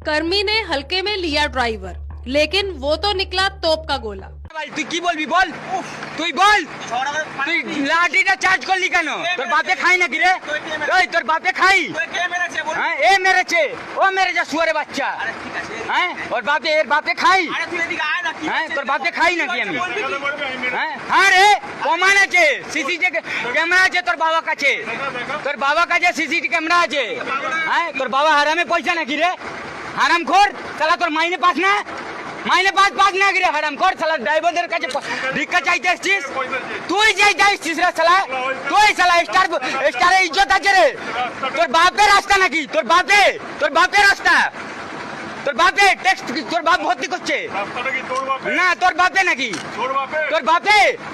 कर्मी ने हल्के में लिया ड्राइवर, लेकिन वो तो निकला तोप का गोला। তুই কি বলবি বল, তুই বল, তুই লাঠিটা চার্জ করলি কেন? তোর বাপে খাই নাকি রে? ওই তোর বাপে খাই? হ্যাঁ এ মেরেছে, ও মেরেছে শুয়ারে বাচ্চা। হ্যাঁ ওর বাপে, এর বাপে খাই? হ্যাঁ তোর বাপে খাই নাকি আমি? হ্যাঁ হ্যাঁ রে প্রমাণ আছে, সিসিটিভি ক্যামেরা আছে তোর বাবার কাছে, তোর বাবার কাছে সিসিটিভি ক্যামেরা আছে। হ্যাঁ তোর বাবা হারামে পয়সা নাকি রে? হারামখোর শালা, তোর মাইনে পাস না? মাইনে পাস না কি রে হারামখোর শালা? ড্রাইভারদের কাছে ভিক্ষা চাইতে এসছিস? তুই চাইতে এসছিস রে শালা? তুই শালা স্টারের ইজ্জত আছে রে? তোর বাপের রাস্তা নাকি? তোর বাপের রাস্তা, তোর বাপে ট্যাক্স, তোর বাপ ভর্তি করছে না? তোর বাপে নাকি?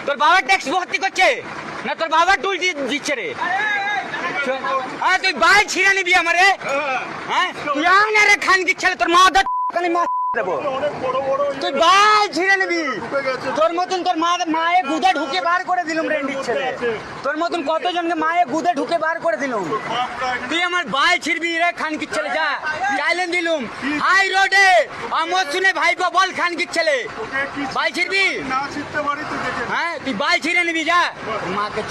তোর বাবা ট্যাক্স ভর্তি করছে না? তোর বাবা টুল দিচ্ছে রে? হ্যাঁ তুই বাল ছিঁড়ে নিবি আমারে? হ্যাঁ তুই আনে রে খান দিচ্ছে, তোর মা দেবো, তুই বাল ছিঁড়ে নিবি। তোর মতন তোর মায়ে গুদে ঢুকে বার করে দিলুম রে ছেলে, তোর মতন কতজনকে মায়ে গুদে ঢুকে বার করে দিলুম। তুই আমার বাল ছিড়বি রে খানকির ছেলে? যা চাইলেন দিলুম হাই রোডে আমার শুনে ভাইপো বল খানকির ছেলে বাল ছিড়বি? হ্যাঁ তুই বাল ছিঁড়ে নিবি, যা মাকে